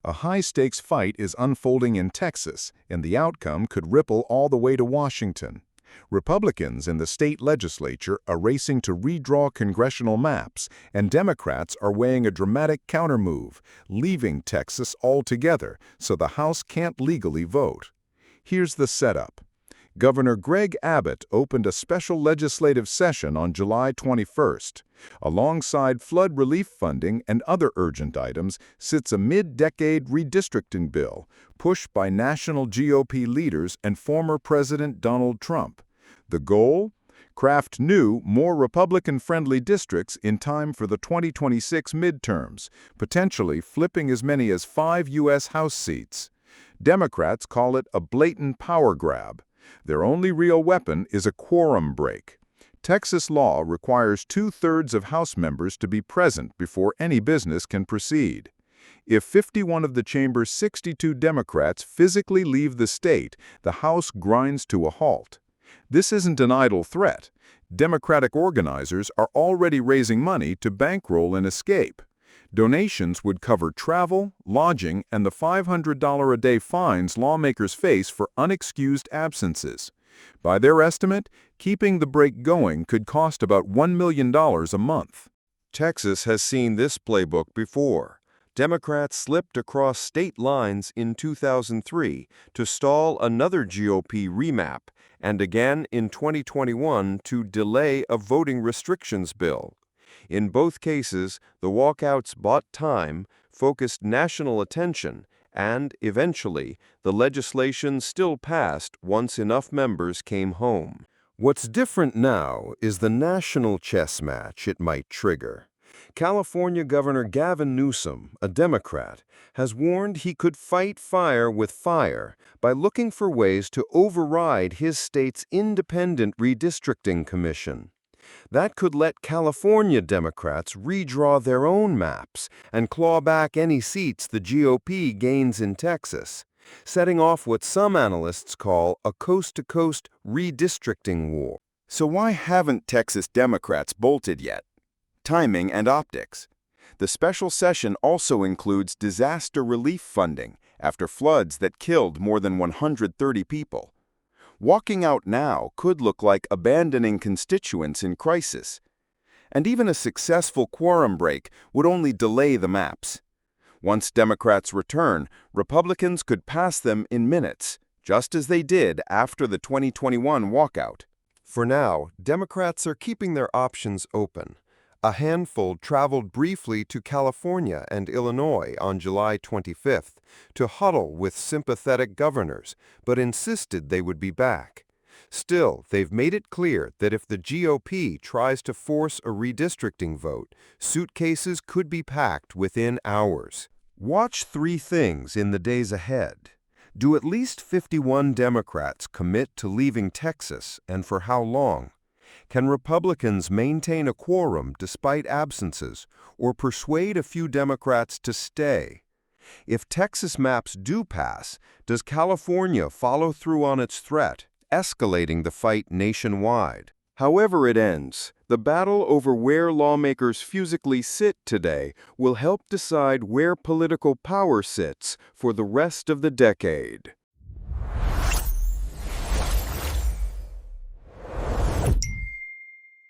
A high-stakes fight is unfolding in Texas, and the outcome could ripple all the way to Washington. Republicans in the state legislature are racing to redraw congressional maps, and Democrats are weighing a dramatic countermove, leaving Texas altogether so the House can't legally vote. Here's the setup. Governor Greg Abbott opened a special legislative session on July 21st. Alongside flood relief funding and other urgent items sits a mid-decade redistricting bill, pushed by national GOP leaders and former President Donald Trump. The goal? Craft new, more Republican-friendly districts in time for the 2026 midterms, potentially flipping as many as 5 U.S. House seats. Democrats call it a blatant power grab. Their only real weapon is a quorum break. Texas law requires 2/3 of House members to be present before any business can proceed. If 51 of the chamber's 62 Democrats physically leave the state, the House grinds to a halt. This isn't an idle threat. Democratic organizers are already raising money to bankroll an escape. Donations would cover travel, lodging, and the $500 a day fines lawmakers face for unexcused absences. By their estimate, keeping the break going could cost about $1 million a month. Texas has seen this playbook before. Democrats slipped across state lines in 2003 to stall another GOP remap, and again in 2021 to delay a voting restrictions bill. In both cases, the walkouts bought time, focused national attention, and, eventually, the legislation still passed once enough members came home. What's different now is the national chess match it might trigger. California Governor Gavin Newsom, a Democrat, has warned he could fight fire with fire by looking for ways to override his state's independent redistricting commission. That could let California Democrats redraw their own maps and claw back any seats the GOP gains in Texas, setting off what some analysts call a coast-to-coast redistricting war. So why haven't Texas Democrats bolted yet? Timing and optics. The special session also includes disaster relief funding after floods that killed more than 130 people. Walking out now could look like abandoning constituents in crisis. And even a successful quorum break would only delay the maps. Once Democrats return, Republicans could pass them in minutes, just as they did after the 2021 walkout. For now, Democrats are keeping their options open. A handful traveled briefly to California and Illinois on July 25th to huddle with sympathetic governors, but insisted they would be back. Still, they've made it clear that if the GOP tries to force a redistricting vote, suitcases could be packed within hours. Watch 3 things in the days ahead. Do at least 51 Democrats commit to leaving Texas, and for how long? Can Republicans maintain a quorum despite absences, or persuade a few Democrats to stay? If Texas maps do pass, does California follow through on its threat, escalating the fight nationwide? However it ends, the battle over where lawmakers physically sit today will help decide where political power sits for the rest of the decade.